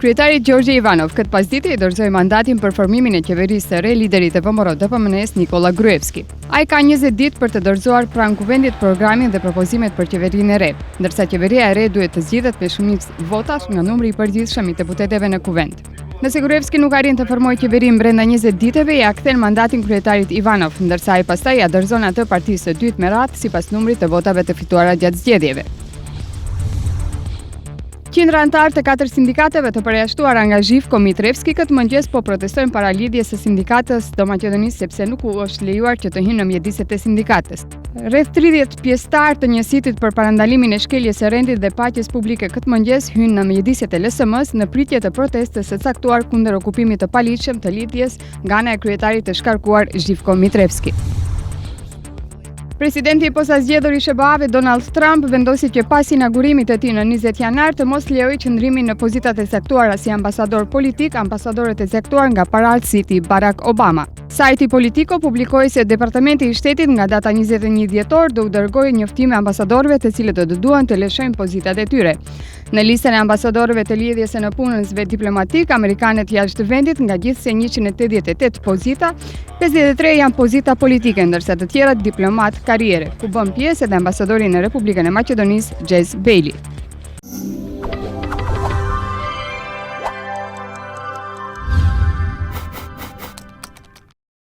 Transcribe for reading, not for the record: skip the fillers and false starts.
Kryetari Gjorgje Ivanov këtë pasdite I dorëzoi mandatin për formimin e qeverisë së re liderit të VMRO-DPMN-s Nikola Gruevski. Ai ka 20 ditë për të dorëzuar pranë kuvendit programin dhe propozimet për qeverinë e re, ndërsa qeveria e re duhet të zgjidhet me shumicë votash nga numri I përgjithshëm I deputetëve në kuvend. Nëse Gruevski nuk arrin të formojë qeverinë brenda 20 ditëve, ja kthen mandatin kryetarit Ivanov, ndërsa ai pastaj ja dorëzon atë partisë së dytë me radhë sipas numrit të votave të fituara gjatë zgjedhjeve. Qindra anëtar të 4 sindikateve të përjashtuara nga Zhivko Mitrevski këtë mëngjes po protestojnë para lidhjes së sindikatës do Maqedonisë sepse nuk u është lejuar që të hyjnë në mjediset e sindikatës. Rreth 30 pjesëtar të njësitit për parandalimin e shkeljes së rendit dhe paqes publike këtë mëngjes hynë në mjediset e LSM-s në pritje të protestës së caktuar kundër okupimit të paligjshëm të lidhjes nga ana e kryetarit të shkarkuar Zhivko Mitrevski. Presidenti I posaçgjedhur I SBA-ve Donald Trump vendosi që pas inaugurimit të tij në 20 janar të mos lejojë qëndrimin në pozitat e caktuara si ambasador politik, ambasadorët e caktuar nga paralësit I Barack Obama. Sajti Politico publikoi se Departamenti I Shtetit nga data 21 dhjetor do u dërgojë njoftime ambasadorëve të cilët do duan të lëshojnë pozitat e tyre. Në listën e ambasadorëve të lidhjes së në punësve diplomatik, amerikanët jashtë vendit nga gjithsej 188 pozita, 53 janë pozita politike, ndërsa të tjerat diplomat karriere, ku bën pjesë edhe ambasadori në Republikën e Maqedonisë, Jez Bailey.